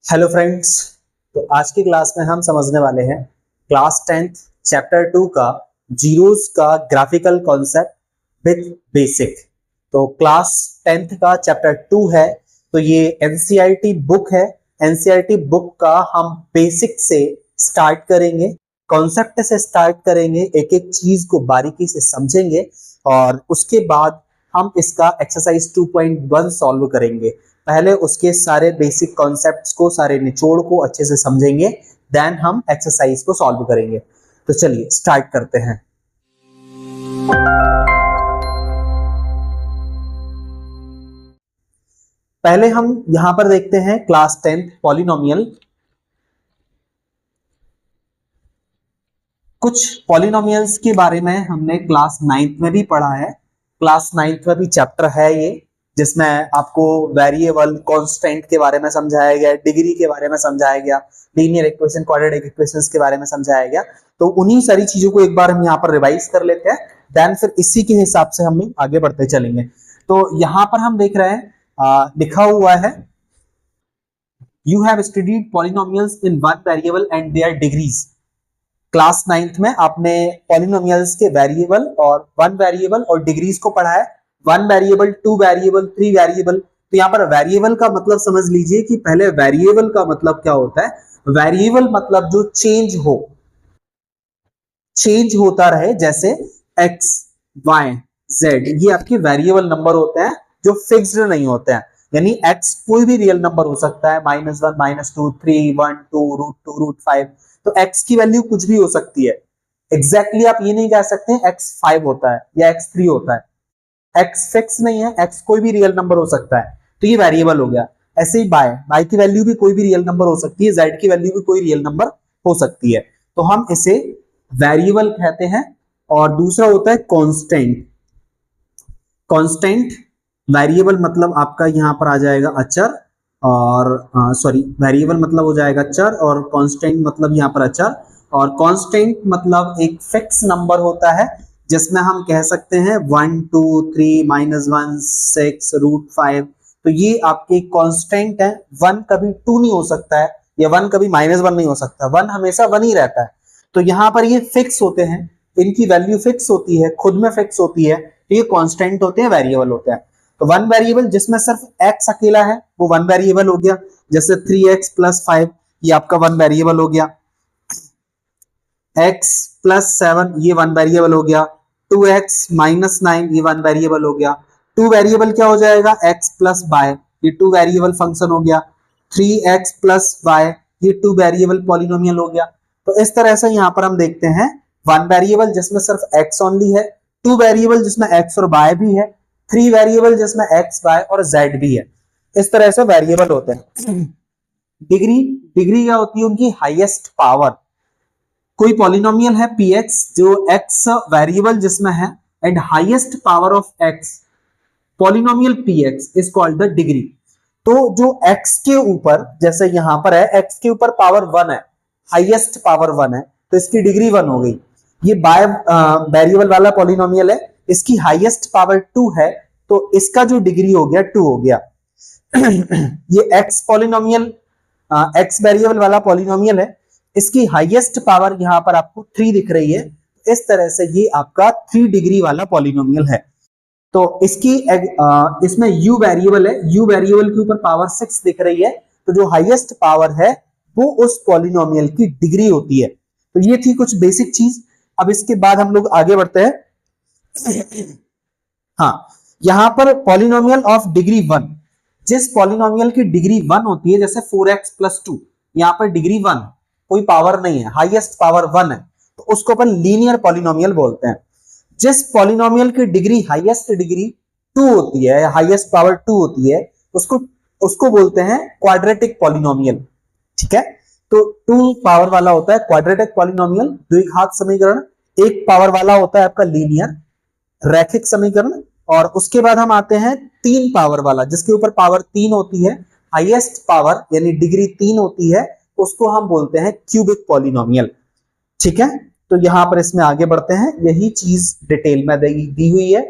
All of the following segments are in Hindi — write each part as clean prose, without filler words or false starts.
Hello friends. तो आज की क्लास में हम समझने वाले हैं क्लास 10th चैप्टर 2 का जीरोस का ग्राफिकल कॉन्सेप्ट विद बेसिक। तो क्लास 10th का चैप्टर 2 है, तो ये एनसीईआरटी बुक है। एनसीईआरटी बुक का हम बेसिक से स्टार्ट करेंगे, कॉन्सेप्ट से स्टार्ट करेंगे, एक एक चीज को बारीकी से समझेंगे और उसके बाद हम इसका एक्सरसाइज 2.1 सॉल्व करेंगे। पहले उसके सारे बेसिक कॉन्सेप्ट्स को, सारे निचोड़ को अच्छे से समझेंगे, देन हम एक्सरसाइज को सॉल्व करेंगे। तो चलिए स्टार्ट करते हैं। पहले हम यहां पर देखते हैं क्लास 10th पॉलिनोमियल। कुछ पॉलिनोमियल्स के बारे में हमने क्लास 9th में भी पढ़ा है। क्लास 9th में भी चैप्टर है ये, जिसमें आपको वेरिएबल, कांस्टेंट के बारे में समझाया गया, डिग्री के बारे में समझाया गया, लीनियर इक्वेशन, क्वाड्रेटिक इक्वेशंस के बारे में समझाया गया। तो उन्हीं सारी चीजों को एक बार हम यहाँ पर रिवाइज कर लेते हैं, देन फिर इसी के हिसाब से हम लोग आगे बढ़ते चलेंगे। तो यहाँ पर हम देख रहे हैं लिखा हुआ है, you have studied polynomials in one variable and their degrees. Class 9th में आपने पॉलिनोमियल्स के वेरिएबल और वन वेरिएबल और डिग्रीज को पढ़ा है। One variable, two variable, three variable. तो यहाँ पर वेरिएबल का मतलब समझ लीजिए कि पहले वेरिएबल का मतलब क्या होता है। वेरिएबल मतलब जो चेंज हो, चेंज होता रहे, जैसे एक्स, वाई, जेड, ये आपके वेरिएबल नंबर होते हैं जो फिक्स्ड नहीं होते हैं। यानी एक्स कोई भी रियल नंबर हो सकता है, -1, -2, 3, 1, 2, √5। तो x की वैल्यू कुछ भी हो सकती है। एग्जैक्टली आप ये नहीं कह सकते x 5 होता है या x 3 होता है। x फिक्स नहीं है, x कोई भी रियल नंबर हो सकता है, तो ये वेरिएबल हो गया। ऐसे ही बाय की वैल्यू भी कोई भी रियल नंबर हो सकती है, z की वैल्यू भी कोई रियल नंबर हो सकती है। तो हम इसे वेरिएबल कहते हैं। और दूसरा होता है कांस्टेंट। कांस्टेंट वेरिएबल मतलब आपका यहां पर आ जाएगा अचर, और सॉरी, वेरिएबल मतलब हो जाएगा चर, और कांस्टेंट मतलब यहाँ पर अचर। और कांस्टेंट मतलब एक फिक्स नंबर होता है, जिसमें हम कह सकते हैं 1, 2, 3, -1, 6, √5। तो ये आपके कांस्टेंट है। 1 कभी 2 नहीं हो सकता है, या 1 कभी -1 नहीं हो सकता। 1 हमेशा 1 ही रहता है। तो यहाँ पर ये फिक्स होते हैं, इनकी वैल्यू फिक्स होती है, खुद में फिक्स होती है। तो ये कांस्टेंट होते हैं, वेरिएबल होते हैं। तो वन वेरिएबल जिसमें सिर्फ x अकेला है वो वन वेरिएबल हो गया। जैसे 3x + 5, ये आपका वन वेरिएबल हो गया। x + 7, ये वन वेरिएबल हो गया। 2x - 9, ये वन वेरिएबल हो गया। टू वेरिएबल क्या हो जाएगा, x + y, ये टू वेरिएबल फंक्शन हो गया। 3x + y, ये टू वेरिएबल पॉलिनोमियल हो गया। तो इस तरह से यहाँ पर हम देखते हैं वन वेरिएबल जिसमें सिर्फ x ओनली है, टू वेरिएबल जिसमें x और y भी है, थ्री वेरिएबल जिसमें x, y और z भी है। इस तरह से वेरिएबल होते हैं। डिग्री, डिग्री क्या होती है, उनकी हाईएस्ट पावर। कोई पॉलिनोमियल है px जो x वेरिएबल जिसमें है, and highest power of x, polynomial px is called the degree. तो जो x के ऊपर, जैसे यहां पर है x के ऊपर पावर 1 है, हाईएस्ट पावर 1 है, तो इसकी डिग्री 1 हो गई। ये बाय वेरिएबल वाला पॉलिनोमियल है, इसकी हाईएस्ट पावर 2 है, तो इसका जो डिग्री हो गया 2 हो गया। ये x पॉलिनोमियल, x वेरिएबल वाला पॉलिनोमियल है, इसकी हाईएस्ट पावर यहां पर आपको 3 दिख रही है। इस तरह से ये आपका 3 डिग्री वाला पॉलिनोमियल है। तो इसकी इसमें u वेरिएबल है, u वेरिएबल के ऊपर पावर 6 दिख रही है, तो जो हाईएस्ट पावर है वो उस पॉलिनोमियल की डिग्री होती है। तो ये थी कुछ बेसिक चीज। अब इसके बाद हम लोग आगे बढ़ते हैं। हाँ, यहां पर पॉलिनोमियल ऑफ डिग्री 1, जिस पॉलिनोमियल की डिग्री 1 होती है, जैसे 4x + 2, यहां पर डिग्री 1, कोई पावर नहीं है, हाईएस्ट पावर 1 है, तो उसको अपन लीनियर पॉलिनोमियल बोलते हैं। जिस पॉलिनोमियल की डिग्री हाईएस्ट डिग्री 2 होती है, हाईएस्ट पावर 2 होती है, उसको उसको बोलते हैं क्वाड्रेटिक पॉलिनोमियल। ठीक है, तो 2 पावर वाला होता है क्वाड्रेटिक पॉलिनोमियल, द्विघात समीकरण। एक पावर वाला होता है आपका लीनियर, रैखिक समीकरण। और उसके बाद हम आते हैं 3 पावर वाला, जिसके ऊपर पावर 3 होती है, हाईएस्ट पावर यानी डिग्री 3 होती है, उसको हम बोलते हैं क्यूबिक पॉलिनोमियल। ठीक है, तो यहां पर इसमें आगे बढ़ते हैं, यही चीज डिटेल में दी हुई है।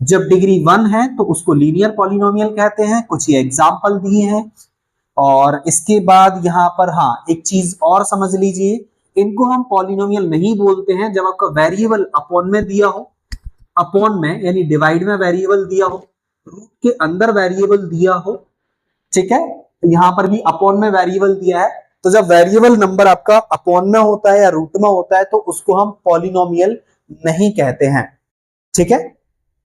जब डिग्री 1 है तो उसको लीनियर पॉलिनोमियल कहते हैं। कुछ ये एग्जांपल दिए हैं, और इसके बाद यहाँ पर हाँ एक चीज और समझ लीजिए, इनको हम पॉलिनोमियल नहीं बोलते हैं जब आपका वेरिएबल अपॉन में दिया हो, अपॉन में यानी डिवाइड में वेरिएबल दिया हो, रूट के अंदर वेरिएबल दिया हो, ठीक है, यहां पर भी अपॉन में वेरिएबल दिया है। तो जब वेरिएबल नंबर आपका अपॉन में होता है या रूट में होता है तो उसको हम पॉलिनोमियल नहीं कहते हैं, ठीक है।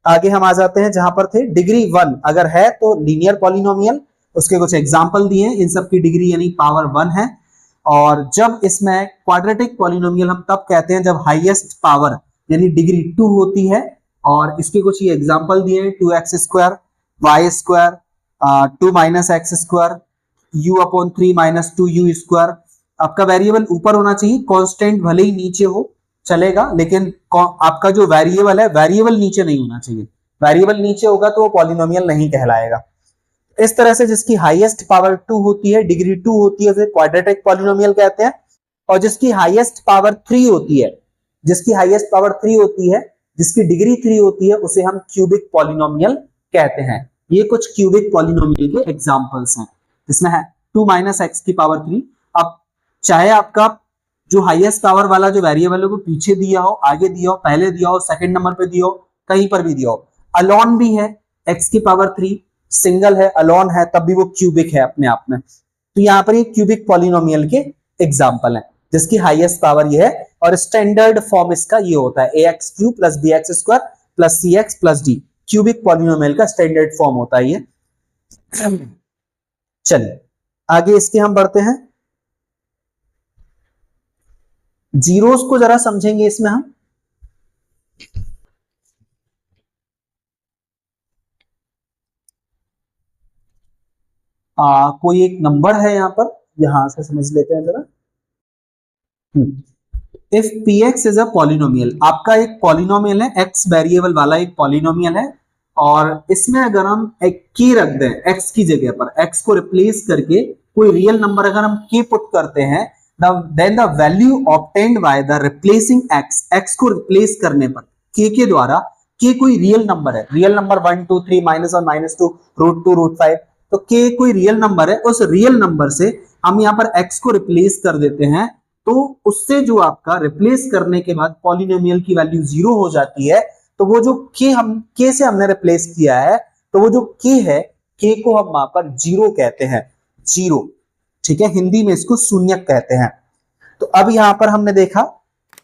आगे हम आ जाते हैं जहां पर थे, डिग्री 1 अगर है तो लीनियर पॉलिनोमियल, उसके कुछ एग्जांपल दिए हैं, इन सब की डिग्री यानी पावर 1 है। और जब इसमें क्वाड्रेटिक पॉलिनोमियल हम तब कहते हैं जब हाईएस्ट पावर यानी डिग्री 2 होती है। और इसके कुछ ये एग्जांपल दिए हैं, 2x square, y square, 2 minus x square, u upon 3 minus 2u square. आपका वेरिएबल ऊपर होना चाहिए, कांस्टेंट भले ही नीचे हो चलेगा, लेकिन आपका जो वेरिएबल है वेरिएबल नीचे नहीं होना चाहिए, वेरिएबल नीचे होगा तो वो पॉलिनोमियल नहीं कहलाएगा। इस तरह से जिसकी हाईएस्ट पावर 2 होती है, डिग्री 2 होती है, उसे क्वाड्रेटिक पॉलिनोमियल कहते हैं। और जिसकी हाईएस्ट पावर 3 होती है, जिसकी हाईएस्ट पावर 3 होती है, जिसकी डिग्री 3 होती है, उसे हम क्यूबिक पॉलिनोमियल कहते हैं। ये कुछ क्यूबिक पॉलिनोमियल के एग्जांपल्स हैं, जिसमें है 2 माइनस एक्स की पावर 3। अब चाहे आपका जो हाईएस्ट पावर वाला जो वेरिएबल है वो पीछे दिया हो, आगे दिया हो, पहले दिया हो, सेकंड नंबर पे दिया हो, कहीं पर भी दिया हो, अलोन भी है x की पावर 3, सिंगल है, अलोन है, तब भी वो क्यूबिक है अपने आप में। तो यहाँ पर ये क्यूबिक पॉलिनोमियल के एग्जांपल हैं जिसकी हाईएस्ट पावर ये है। और स्टैंडर्ड फॉर्म इसका ये होता है ax³ plus bx² plus cx plus d, cubic polynomial का स्टैंडर्ड फॉर्म होता है ये। चलिए आगे इसके हम बढ़ते हैं, जीरोस को जरा समझेंगे इसमें हम। कोई एक नंबर है यहां पर, यहां से समझ लेते हैं जरा। If px is a polynomial, आपका एक पॉलिनोमियल है, x वेरिएबल वाला एक पॉलिनोमियल है, और इसमें अगर हम एक k रख दें x की जगह पर, x को रिप्लेस करके कोई रियल नंबर अगर हम k पुट करते हैं, then the value obtained by the replacing x को रिप्लेस करने पर k के द्वारा, k कोई रियल नंबर है, रियल नंबर 1 2 3 -1 -2 √2 √5, तो k कोई रियल नंबर है, उस रियल नंबर से हम यहाँ पर x को रिप्लेस कर देते हैं, तो उससे जो आपका रिप्लेस करने के बाद पॉलिनोमियल की वैल्यू 0 हो जाती है। तो वो जो k से हमने रिप्लेस किया है, तो वो जो k है, k को हम वहां पर 0 कहते हैं, 0, ठीक है, हिंदी में इसको शून्य कहते हैं। तो अब यहां पर हमने देखा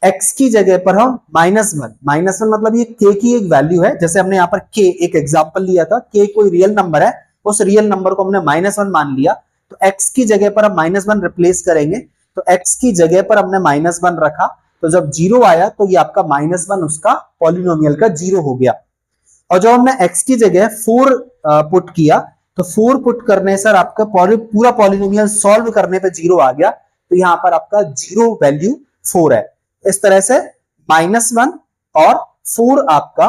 x की जगह पर हम -1 मतलब ये k की एक वैल्यू है, जैसे हमने यहाँ पर k एक एग्जांपल लिया था, k कोई रियल नंबर है, उस रियल नंबर को हमने -1 मान लिया, तो x की जगह पर हम -1 रिप्लेस करेंगे, तो x की जगह पर हमने -1 रखा, तो जब 0 आया तो ये आपका -1 उसका पॉलिनोमियल का 0 हो गया। और जब हमने x की जगह 4 पुट किया, तो 4 पुट करने से आपका पूरा पॉलिनोमियल सॉल्व करने पे 0 आ गया, तो यहां पर आपका 0 वैल्यू 4 है। इस तरह से -1 और 4 आपका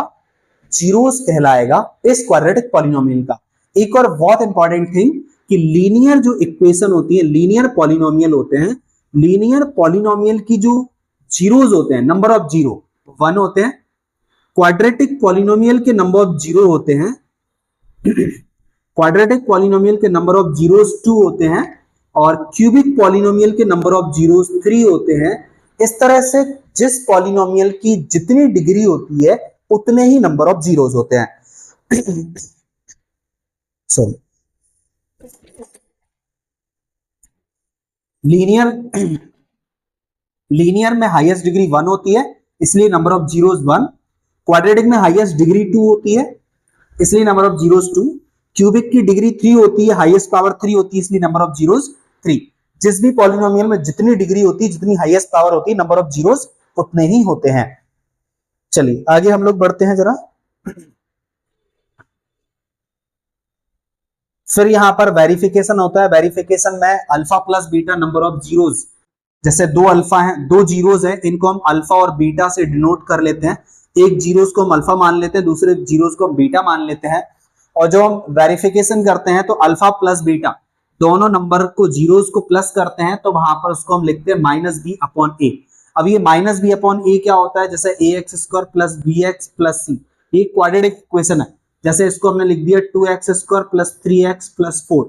जीरोस कहलाएगा इस क्वाड्रेटिक पॉलिनोमियल का। एक और बहुत इंपॉर्टेंट थिंग कि लीनियर जो इक्वेशन होती है, लीनियर पॉलिनोमियल होते हैं, लीनियर पॉलिनोमियल की जो जीरोस होते हैं, नंबर ऑफ जीरो 1 होते हैं, क्वाड्रेटिक पॉलिनोमियल के नंबर ऑफ जीरो होते हैं, क्वाड्रेटिक पॉलिनोमियल के नंबर ऑफ जीरोस 2 होते हैं, और क्यूबिक पॉलिनोमियल के नंबर ऑफ जीरोस 3 होते हैं। इस तरह से जिस पॉलिनोमियल की जितनी डिग्री होती है उतने ही नंबर ऑफ जीरोस होते हैं। सॉरी, लीनियर में हाईएस्ट डिग्री 1 होती है, इसलिए नंबर ऑफ जीरोस 1। क्वाड्रेटिक में हाईएस्ट डिग्री 2 होती है, इसलिए नंबर ऑफ जीरोस 2। क्यूबिक की डिग्री 3 होती है, हाईएस्ट पावर 3 होती है, इसलिए नंबर ऑफ जीरोस 3। जिस भी पॉलिनोमियल में जितनी डिग्री होती है, जितनी हाईएस्ट पावर होती है, नंबर ऑफ जीरोस उतने ही होते हैं। चलिए आगे हम लोग बढ़ते हैं जरा। फिर यहां पर वेरिफिकेशन होता है, वेरिफिकेशन में alpha plus beta number of zeros, जैसे दो अल्फा हैं, दो जीरोस हैं, इनको हम अल्फा और बीटा से डिनोट कर लेते हैं। एक जीरोस को हम अल्फा मान लेते हैं, दूसरे जीरोस को हम बीटा मान लेते हैं। और जो हम वेरिफिकेशन करते हैं तो अल्फा प्लस बीटा दोनों नंबर को जीरोस को प्लस करते हैं, तो वहां पर उसको हम लिखते हैं -b/a। अब ये -b/a क्या होता है, जैसे ax² plus bx plus c, ये क्वाड्रेटिक इक्वेशन है, जैसे इसको हमने लिख दिया 2x² प्लस 3x प्लस 4।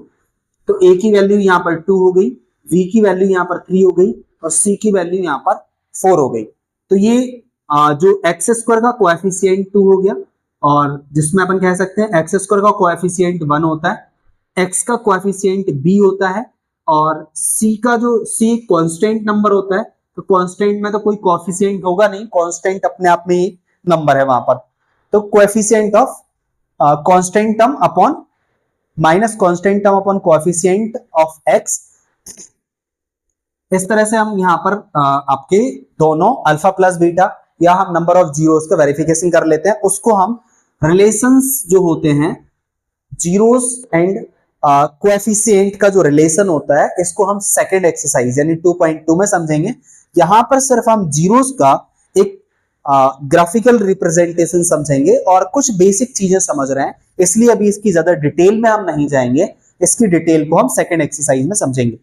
तो a की वैल्यू यहाँ पर 2 हो गई, v की वैल्यू यहाँ पर 3 हो गई और c की वैल्यू यहाँ पर 4 हो गई। तो ये जो एक्स स्क्वायर का कोएफिशिएंट 2 हो गया और जिसमें अपन कह सकते हैं एक्स स्क्वायर का कोएफिशिएंट 1 होता है, x का कोएफिशिएंट b होता है और c का जो c कांस्टेंट नंबर होता है, तो कांस्टेंट में तो कोई कोएफिशिएंट होगा नहीं, कांस्टेंट अपने आप में ही नंबर है वहां पर, तो coefficient of constant term upon minus constant term upon coefficient of x। इस तरह से हम यहाँ पर आपके दोनों अल्फा प्लस बीटा या हम नंबर ऑफ जीरोस का वेरिफिकेशन कर लेते हैं। उसको हम रिलेशंस जो होते हैं जीरोस एंड कोएफिशिएंट का जो रिलेशन होता है, इसको हम सेकंड एक्सरसाइज यानी 2.2 में समझेंगे। यहां पर सिर्फ हम जीरोस का एक ग्राफिकल रिप्रेजेंटेशन समझेंगे और कुछ बेसिक चीजें समझ रहे हैं, इसलिए अभी इसकी ज्यादा डिटेल में हम नहीं जाएंगे, इसकी डिटेल को हम सेकंड एक्सरसाइज में समझेंगे।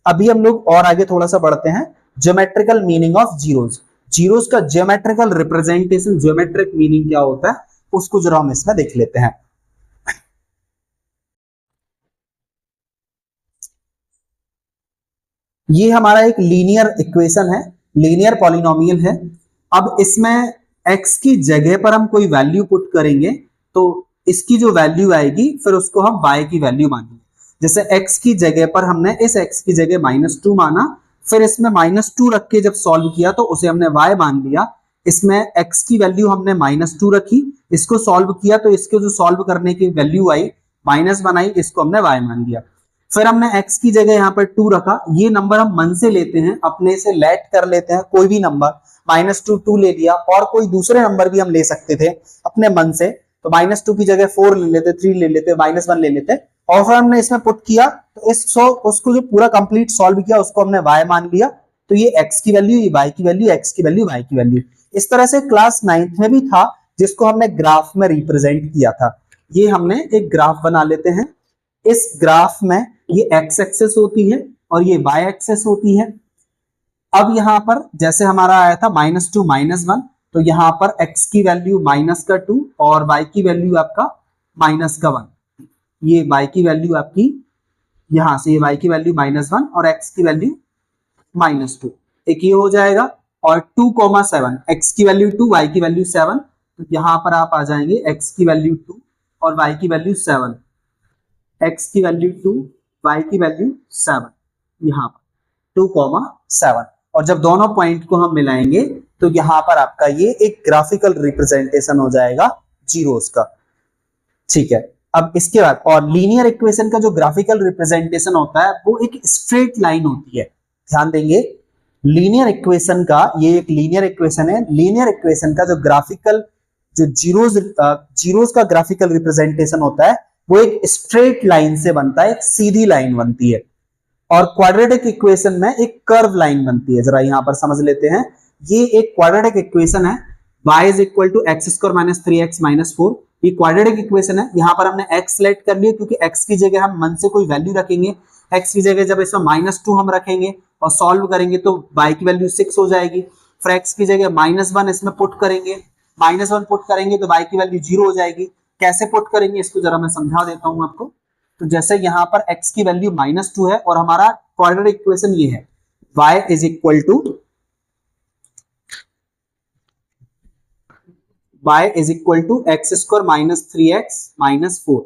अभी हम लोग और आगे थोड़ा सा बढ़ते हैं, geometrical meaning of zeros. Zeros का ज्योमेट्रिकल रिप्रेजेंटेशन, ज्योमेट्रिक मीनिंग क्या होता है, उसको जरा हम इसमें देख लेते हैं। ये हमारा एक लीनियर इक्वेशन है, लीनियर पॉलिनोमियल है। अब इसमें x की जगह पर हम कोई वैल्यू पुट करेंगे तो इसकी जो वैल्यू आएगी फिर उसको हम y की वैल्यू मानेंगे। जैसे x की जगह पर हमने इस x की जगह -2 माना, फिर इसमें -2 रख के जब सॉल्व किया तो उसे हमने y मान लिया। इसमें x की वैल्यू हमने -2 रखी, इसको सॉल्व किया तो इसको जो सॉल्व करने की वैल्यू आई -1 आई, इसको हमने y मान लिया। फिर हमने x की जगह यहाँ पर 2 रखा, ये नंबर हम मन से लेते हैं, अपने से लेट कर लेते हैं कोई भी नंबर, -2 2 ले लिया और कोई दूसरे नंबर भी हम ले सकते थे अपने मन से, तो -2 की जगह 4 ले लेते, 3 ले लेते, -1 ले लेते और फिर हमने इसमें पुट किया तो उसको जो पूरा कंप्लीट सॉल्व किया उसको हमने y मान लिया। तो ये x की वैल्यू, ये y की वैल्यू, x की वैल्यू, y की वैल्यू। इस तरह से क्लास 9th में भी था जिसको हमने ग्राफ में रिप्रेजेंट किया था। ये हमने एक ग्राफ बना लेते हैं, इस ग्राफ में ये x एक्सेस होती है और ये y एक्सेस होती है। अब यहां पर जैसे हमारा आया था -2 -1, तो यहां पर x की वैल्यू -2 और y की वैल्यू आपका -1। ये y की वैल्यू आपकी यहां से, ये y की वैल्यू -1 और x की वैल्यू -2, एक ये हो जाएगा। और 2,7, x की वैल्यू 2, y की वैल्यू 7, तो यहां पर आप आ जाएंगे x की वैल्यू 2 और y की वैल्यू 7, x की वैल्यू 2, y की वैल्यू 7, यहां पर 2,7। और जब दोनों पॉइंट को हम मिलाएंगे तो यहां पर आपका ये एक ग्राफिकल रिप्रेजेंटेशन हो जाएगा जीरोस का। ठीक है, अब इसके बाद और लीनियर इक्वेशन का जो ग्राफिकल रिप्रेजेंटेशन होता है वो एक स्ट्रेट लाइन होती है। ध्यान देंगे, लीनियर इक्वेशन का, ये एक लीनियर इक्वेशन है, लीनियर इक्वेशन का जो ग्राफिकल, जो जीरोस का ग्राफिकल रिप्रेजेंटेशन होता है वो एक स्ट्रेट लाइन से बनता है, एक सीधी लाइन बनती है। और क्वाड्रेटिक इक्वेशन में एक कर्व लाइन बनती है। जरा यहां पर समझ लेते हैं, ये एक क्वाड्रेटिक इक्वेशन है, y is equal to x² - 3x - 4, ये क्वाड्रेटिक इक्वेशन है। यहां पर हमने x सेलेक्ट कर लिया क्योंकि x की जगह हम मन से कोई वैल्यू रखेंगे, x की जगह जब इसमें -2 हम रखेंगे और सॉल्व करेंगे तो y की वैल्यू 6 हो जाएगी। फिर x की जगह -1 इसमें पुट करेंगे, -1 पुट करेंगे तो y की वैल्यू 0 हो जाएगी। कैसे पुट करेंगे इसको जरा मैं समझा देता हूं आपको। तो जैसे यहां पर x की वैल्यू -2 है और हमारा क्वाड्रेटिक इक्वेशन ये है, y is equal to x² - 3x - 4।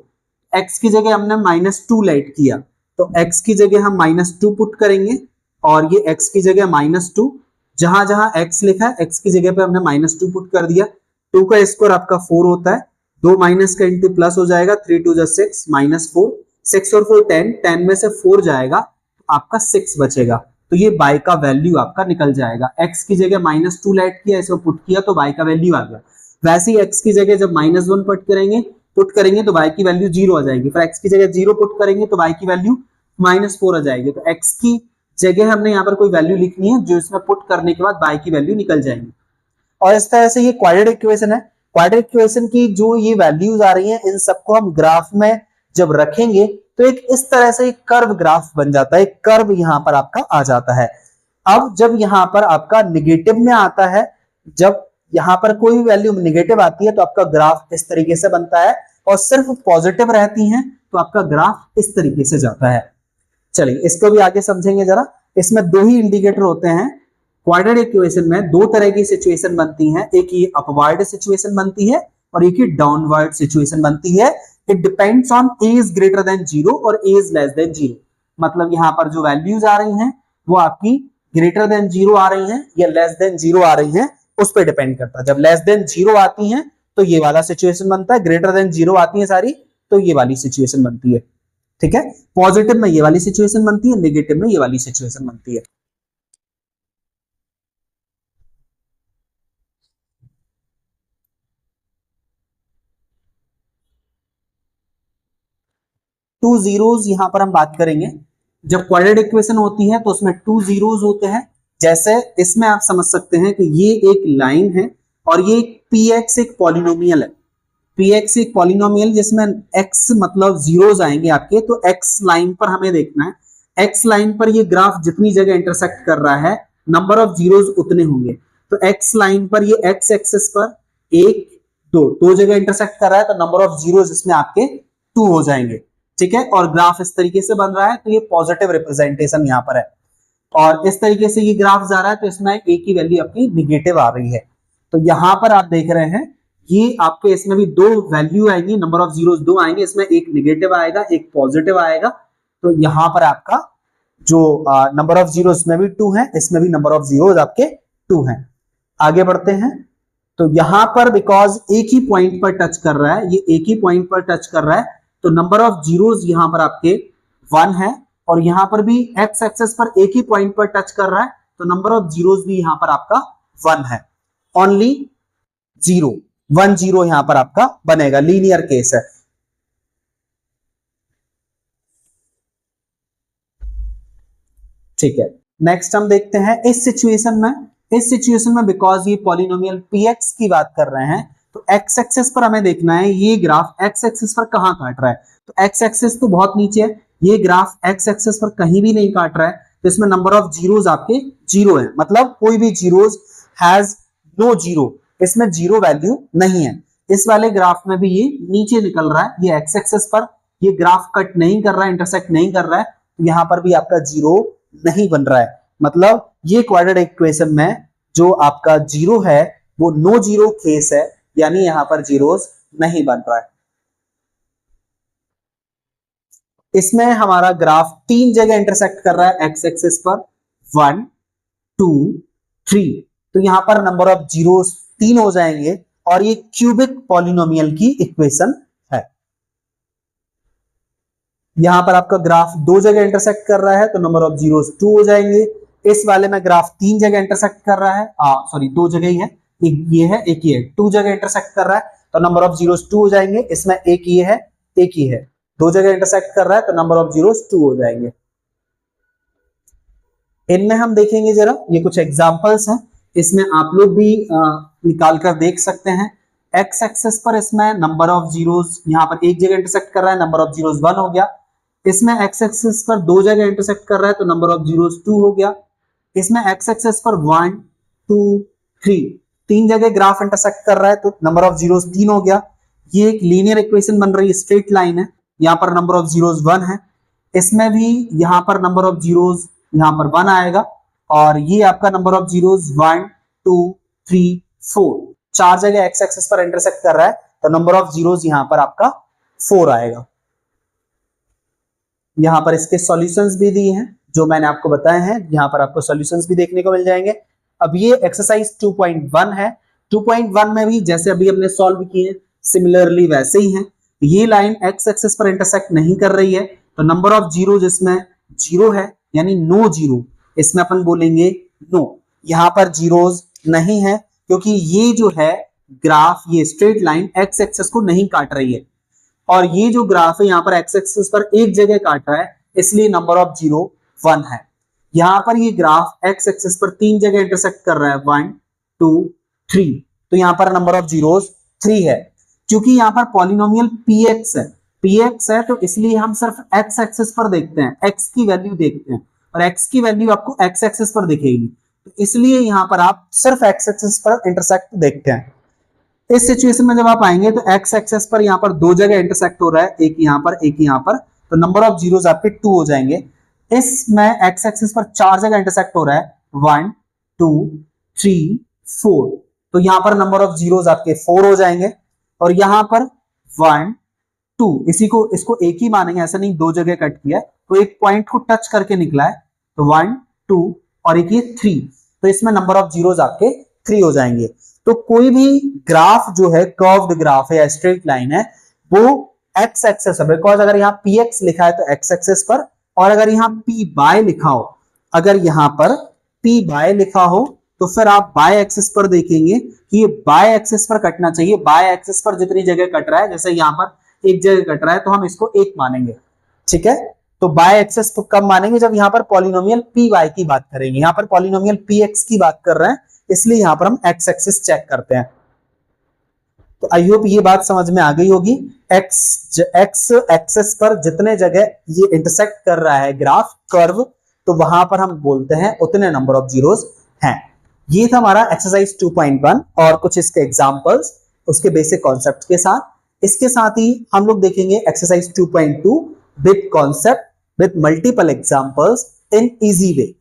x की जगह हमने -2 लेट किया तो x की जगह हम -2 पुट करेंगे और ये x की जगह -2, जहां जहां x लिखा है x की जगह पे हमने -2 पुट कर दिया। 2 का स्क्वायर आपका 4 होता है, 2 माइनस का इंटू प्लस हो जाएगा, 3 2 6 -4, 6 और 4 10, 10 में से 4 जाएगा तो आपका 6 बचेगा। तो ये y का वैल्यू आपका निकल जाएगा। x की जगह -2 लेट किया, इसको पुट किया तो y का वैल्यू आ गया। वैसे ही x की जगह जब -1 पुट करेंगे तो y की वैल्यू 0 आ जाएगी। फिर x की जगह 0 पुट करेंगे तो y की वैल्यू -4 आ जाएगी। तो x की जगह हमने यहाँ पर कोई वैल्यू लिखनी है जो इसमें पुट करने के बाद y की वैल्यू निकल जाएगी। और इस तरह से ये क्वाड्रेटिक इक्वेशन है। क्वाड्रेटिक इक्वेशन की जो ये वैल्यूज आ रही हैं, इन सबको हम ग्राफ में जब रखेंगे तो एक इस तरह से एक कर्व ग्राफ बन जाता है, एक कर्व यहां पर आपका आ जाता है। अब जब यहां पर आपका निगेटिव में आता है, जब यहां पर कोई वैल्यू निगेटिव आती है तो आपका ग्राफ इस तरीके से बनता है, और सिर्फ पॉजिटिव रहती हैं तो आपका ग्राफ इस तरीके से जाता है। चलिए इसको भी आगे समझेंगे जरा। इसमें दो ही इंडिकेटर होते हैं क्वाड्रेटिक इक्वेशन में, दो तरह की सिचुएशन बनती हैं, एक ये अपवर्ड सिचुएशन बनती है और एक ही डाउनवर्ड सिचुएशन बनती है। It depends on a is greater than 0 और a इज लेस देन 0। मतलब यहां पर जो वैल्यूज आ रही हैं वो आपकी ग्रेटर देन 0 आ रही हैं या लेस देन 0 आ रही हैं, उस पर डिपेंड करता है। जब लेस देन 0 आती हैं तो ये वाला सिचुएशन बनता है, ग्रेटर देन 0 आती है सारी तो ये वाली सिचुएशन बनती है। ठीक है, पॉजिटिव में ये वाली सिचुएशन बनती है, नेगेटिव में ये वाली सिचुएशन बनती है। टू जीरोस यहां पर हम बात करेंगे। जब क्वाड्रेटिक इक्वेशन होती है तो उसमें टू जीरोस होते हैं। जैसे इसमें आप समझ सकते हैं कि ये एक लाइन है और ये px एक पॉलिनोमियल है। px एक पॉलिनोमियल जिसमें x मतलब जीरोस आएंगे आपके, तो x लाइन पर हमें देखना है। x लाइन पर ये ग्राफ जितनी जगह इंटरसेक्ट कर रहा है नंबर ऑफ जीरोस उतने होंगे। तो x लाइन पर ये x एक्सिस पर एक दो जगह इंटरसेक्ट कर रहा है तो नंबर ऑफ जीरोस इसमें आपके 2 हो जाएंगे। ठीक है, और ग्राफ इस तरीके से बन रहा है तो ये पॉजिटिव रिप्रेजेंटेशन यहाँ पर है। और इस तरीके से ये ग्राफ जा रहा है तो इसमें a की वैल्यू आपकी निगेटिव आ रही है। तो यहां पर आप देख रहे हैं ये आपके इसमें भी दो वैल्यू आएंगी, नंबर ऑफ जीरोस दो आएंगे, इसमें एक निगेटिव आएगा एक पॉजिटिव आएगा। तो यहां पर आपका जो नंबर ऑफ जीरोस में भी 2 है, इसमें भी नंबर ऑफ जीरोस आपके 2 हैं। आगे बढ़ते हैं। तो यहां पर बिकॉज एक ही पॉइंट पर टच कर रहा है, ये एक ही पॉइंट पर टच कर रहा है तो नंबर ऑफ जीरोस यहां पर आपके 1 है और यहां पर भी x एक्सिस पर एक ही पॉइंट पर टच कर रहा है तो नंबर ऑफ जीरोस भी यहां पर आपका 1 है। ओनली 0 1 0 यहां पर आपका बनेगा, लीनियर केस है। ठीक है, नेक्स्ट हम देखते हैं इस सिचुएशन में बिकॉज ये पॉलिनोमियल px की बात कर रहे हैं तो x एक्सिस पर हमें देखना है ये ग्राफ x एक्सिस पर कहां काट रहा है। तो x एक्सिस तो बहुत नीचे है, ये ग्राफ x एक्सिस पर कहीं भी नहीं काट रहा है तो इसमें नंबर ऑफ जीरोस आपके 0 है। मतलब कोई भी जीरोस हैज नो जीरो, इसमें जीरो वैल्यू नहीं है। इस वाले ग्राफ में भी ये नीचे निकल रहा है, ये x एक्सिस पर ये ग्राफ कट नहीं कर रहा है, इंटरसेक्ट नहीं कर रहा है, तो यहां पर भी आपका जीरो नहीं बन रहा है। मतलब ये क्वाड्रेटिक इक्वेशन में जो आपका जीरो है वो नो जीरो केस है, यानी यहां पर जीरोस नहीं बन रहा है। इसमें हमारा ग्राफ 3 जगह इंटरसेक्ट कर रहा है x एक्सिस पर 1 2 3, तो यहां पर नंबर ऑफ जीरोस 3 हो जाएंगे और ये क्यूबिक पॉलिनोमियल की इक्वेशन है। यहां पर आपका ग्राफ 2 जगह इंटरसेक्ट कर रहा है तो नंबर ऑफ जीरोस 2 हो जाएंगे। इस वाले में ग्राफ 3 जगह इंटरसेक्ट कर रहा है, सॉरी 2 जगह ही है, एक ये है एक ये है, 2 जगह इंटरसेक्ट कर रहा है तो नंबर ऑफ जीरोस 2 हो जाएंगे। इसमें एक ये है एक ही है, 2 जगह इंटरसेक्ट कर रहा है तो नंबर ऑफ जीरोस 2 हो जाएंगे। इनमें हम देखेंगे जरा, ये कुछ एग्जांपल्स हैं, इसमें आप लोग भी निकाल कर देख सकते हैं। x एक्सिस पर इसमें नंबर ऑफ जीरोस यहां पर एक जगह इंटरसेक्ट कर रहा है, नंबर ऑफ जीरोस 1 हो गया। इसमें x एक्सिस पर 2 जगह इंटरसेक्ट कर रहा है तो नंबर ऑफ जीरोस 2 हो गया। इसमें x एक्सिस पर 1 2 3 3 जगह ग्राफ इंटरसेक्ट कर रहा है तो नंबर ऑफ जीरोस 3 हो गया। ये एक लीनियर इक्वेशन बन रही है, स्ट्रेट लाइन है, यहां पर नंबर ऑफ जीरोस 1 है। इसमें भी यहां पर नंबर ऑफ जीरोस यहां पर 1 आएगा और ये आपका नंबर ऑफ जीरोस 1 2 3 4 4 जगह x एक्सिस पर इंटरसेक्ट कर रहा है तो नंबर ऑफ जीरोस यहां पर आपका 4 आएगा। यहां पर इसके सॉल्यूशंस भी दिए हैं जो मैंने आपको बताए हैं, यहां पर आपको सॉल्यूशंस भी देखने को मिल जाएंगे। अब ये एक्सरसाइज 2.1 है, 2.1 में भी जैसे अभी हमने सॉल्व किए सिमिलरली वैसे ही है। ये लाइन x एक्सिस पर इंटरसेक्ट नहीं कर रही है तो नंबर ऑफ जीरो जिसमें जीरो है यानी नो जीरो, इसमें अपन बोलेंगे नो। यहां पर जीरोस नहीं है क्योंकि ये जो है ग्राफ, ये स्ट्रेट लाइन x एक्सिस को नहीं काट रही है और ये जो ग्राफ है यहाँ पर x एक्सिस पर एक जगह काट रहा है इसलिए नंबर ऑफ जीरो 1 है। यहां पर ये ग्राफ x एक्सिस पर 3 जगह इंटरसेक्ट कर रहा है 1 2 3, तो यहां पर नंबर ऑफ जीरोस 3 है। क्योंकि यहां पर पॉलिनोमियल px है तो इसलिए हम सिर्फ x एक्सिस पर देखते हैं, x की वैल्यू देखते हैं और x की वैल्यू आपको x एक्सिस पर दिखेगी, तो इसलिए यहां पर आप सिर्फ x एक्सिस पर इंटरसेक्ट देखते हैं। इस सिचुएशन में जब आप आएंगे तो x एक्सिस पर यहां पर 2 जगह इंटरसेक्ट हो रहा है, एक यहां पर एक यहां पर, तो नंबर ऑफ जीरोस आपके 2 हो जाएंगे। इसमें एक्स एक्सिस पर 4 जगह इंटरसेक्ट हो रहा है, 1 2 3 4, तो यहां पर नंबर ऑफ जीरोस आपके 4 हो जाएंगे, और यहां पर 1 2, इसको एक ही मानेंगे, ऐसा नहीं 2 जगह कट किया, तो एक पॉइंट को टच करके निकला है, तो 1 2 और एक ये 3, तो इसमें नंबर ऑफ जीरोस आपके 3 हो जाएंगे। तो कोई भी ग्राफ जो है, कर्व्ड ग्राफ है या स्ट्रेट लाइन है, वो एक्स एक्सेस है, बिकॉज अगर यहाँ पी एक्स लिखा है तो एक्स एक्सेस पर, और अगर यहाँ पी बाय लिखा हो, अगर यहाँ पर पी बाय लिखा हो तो फिर आप बाय एक्सिस पर देखेंगे कि ये बाय एक्सिस पर कटना चाहिए। बाय एक्सिस पर जितनी जगह कट रहा है, जैसे यहाँ पर एक जगह कट रहा है तो हम इसको एक मानेंगे, ठीक है। तो बाय एक्सिस तो कब मानेंगे, जब यहाँ पर पॉलिनोमियल पी वाई की बात करेंगे। यहाँ पर पॉलिनोमियल पी एक्स की बात कर रहे हैं, इसलिए यहाँ पर हम एक्स एक्सिस चेक करते हैं। तो आई होप ये बात समझ में आ गई होगी। एक्स एक्सिस पर जितने जगह ये इंटरसेक्ट कर रहा है ग्राफ कर्व, तो वहां पर हम बोलते हैं उतने नंबर ऑफ जीरोस हैं। ये था हमारा एक्सरसाइज 2.1 और कुछ इसके एग्जांपल्स उसके बेसिक कॉन्सेप्ट के साथ। इसके साथ ही हम लोग देखेंगे exercise 2.2 with concept with multiple examples in easy way.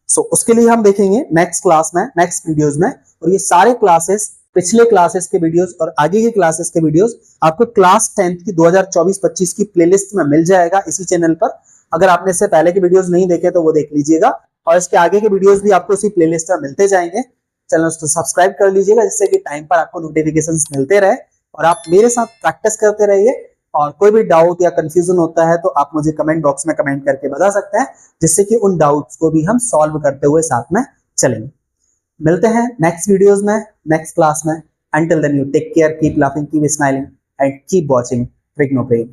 So उसके लिए हम देखेंगे नेक्स्ट क्लास में, नेक्स्ट वीडियोस में। और ये सारे क्लासेस, पिछले क्लासेस के वीडियोस और आगे के क्लासेस के वीडियोस आपको क्लास 10th की 2024-25 की प्लेलिस्ट में मिल जाएगा इसी चैनल पर। अगर आपने इससे पहले के वीडियोस नहीं देखे तो वो देख लीजिएगा, और इसके आगे के वीडियोस भी आपको इसी प्लेलिस्ट में मिलते जाएंगे। चैनल को सब्सक्राइब कर लीजिएगा, जिससे कि टाइम पर आपको नोटिफिकेशंस मिलते रहे और आप मेरे साथ प्रैक्टिस करते रहिए। और कोई भी डाउट या कंफ्यूजन होता है तो आप मुझे कमेंट बॉक्स में कमेंट करके बता सकते हैं, जिससे कि उन डाउट्स को भी हम सॉल्व करते हुए साथ में चलेंगे। मिलते हैं नेक्स्ट वीडियोस में, नेक्स्ट क्लास में। Until then, you take care, keep laughing, keep smiling, and keep watching Trigonometry.